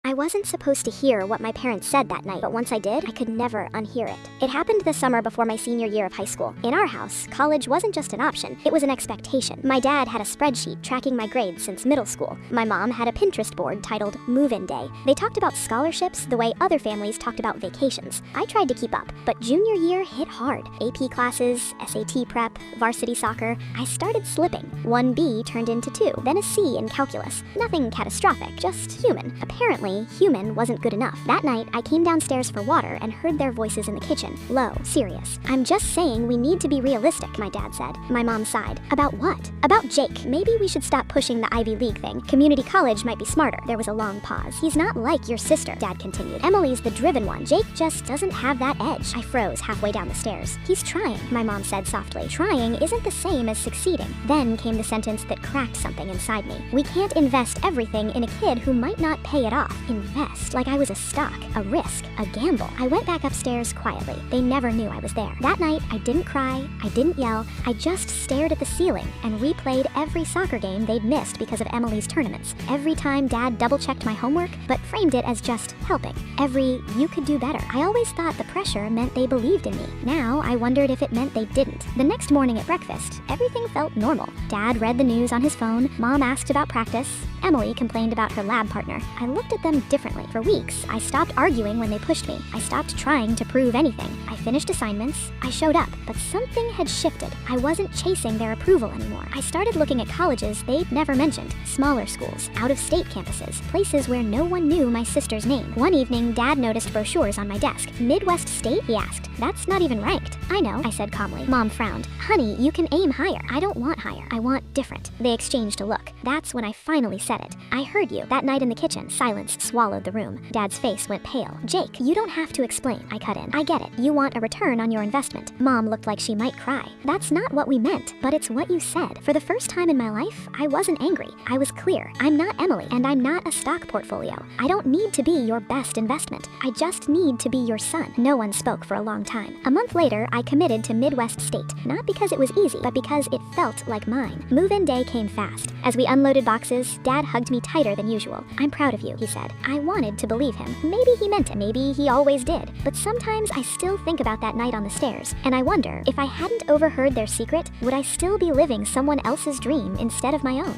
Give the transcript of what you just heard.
I wasn't supposed to hear what my parents said that night, but once I did, I could never unhear it. It happened the summer before my senior year of high school. In our house, college wasn't just an option, it was an expectation. My dad had a spreadsheet tracking my grades since middle school. My mom had a Pinterest board titled Move-In Day. They talked about scholarships the way other families talked about vacations. I tried to keep up, but junior year hit hard. AP classes, SAT prep, varsity soccer. I started slipping. One B turned into 2, then a C in calculus. Nothing catastrophic, just human. Apparently, human wasn't good enough. That night, I came downstairs for water and heard their voices in the kitchen, low, serious. "I'm just saying we need to be realistic," my dad said. My mom sighed. "About what?" "About Jake. Maybe we should stop pushing the Ivy League thing. Community college might be smarter." There was a long pause. "He's not like your sister," Dad continued. "Emily's the driven one. Jake just doesn't have that edge." I froze halfway down the stairs. "He's trying," my mom said softly. "Trying isn't the same as succeeding." Then came the sentence that cracked something inside me. "We can't invest everything in a kid who might not pay it off." Invest, like I was a stock, a risk, a gamble. I went back upstairs quietly. They never knew I was there. That night, I didn't cry, I didn't yell, I just stared at the ceiling and replayed every soccer game they'd missed because of Emily's tournaments. Every time Dad double-checked my homework, but framed it as just helping. Every, "you could do better." I always thought the pressure meant they believed in me. Now, I wondered if it meant they didn't. The next morning at breakfast, everything felt normal. Dad read the news on his phone, Mom asked about practice, Emily complained about her lab partner. I looked at them differently. For weeks, I stopped arguing when they pushed me. I stopped trying to prove anything. I finished assignments. I showed up, but something had shifted. I wasn't chasing their approval anymore. I started looking at colleges they'd never mentioned. Smaller schools, out-of-state campuses, places where no one knew my sister's name. One evening, Dad noticed brochures on my desk. "Midwest State?" he asked. "That's not even ranked." "I know," I said calmly. Mom frowned. "Honey, you can aim higher." "I don't want higher. I want different." They exchanged a look. That's when I finally said it. "I heard you." That night in the kitchen, silence swallowed the room. Dad's face went pale. "Jake, you don't have to explain," I cut in. "I get it. You want a return on your investment." Mom looked like she might cry. "That's not what we meant, but it's what you said." For the first time in my life, I wasn't angry. I was clear. I'm not Emily, and I'm not a stock portfolio. I don't need to be your best investment. I just need to be your son. No one spoke for a long time. A month later, I committed to Midwest State, not because it was easy, but because it felt like mine. Move-in day came fast. As we unloaded boxes, Dad hugged me tighter than usual. "I'm proud of you," he said. I wanted to believe him. Maybe he meant it. Maybe he always did. But sometimes I still think about that night on the stairs, and I wonder if I hadn't overheard their secret, would I still be living someone else's dream instead of my own?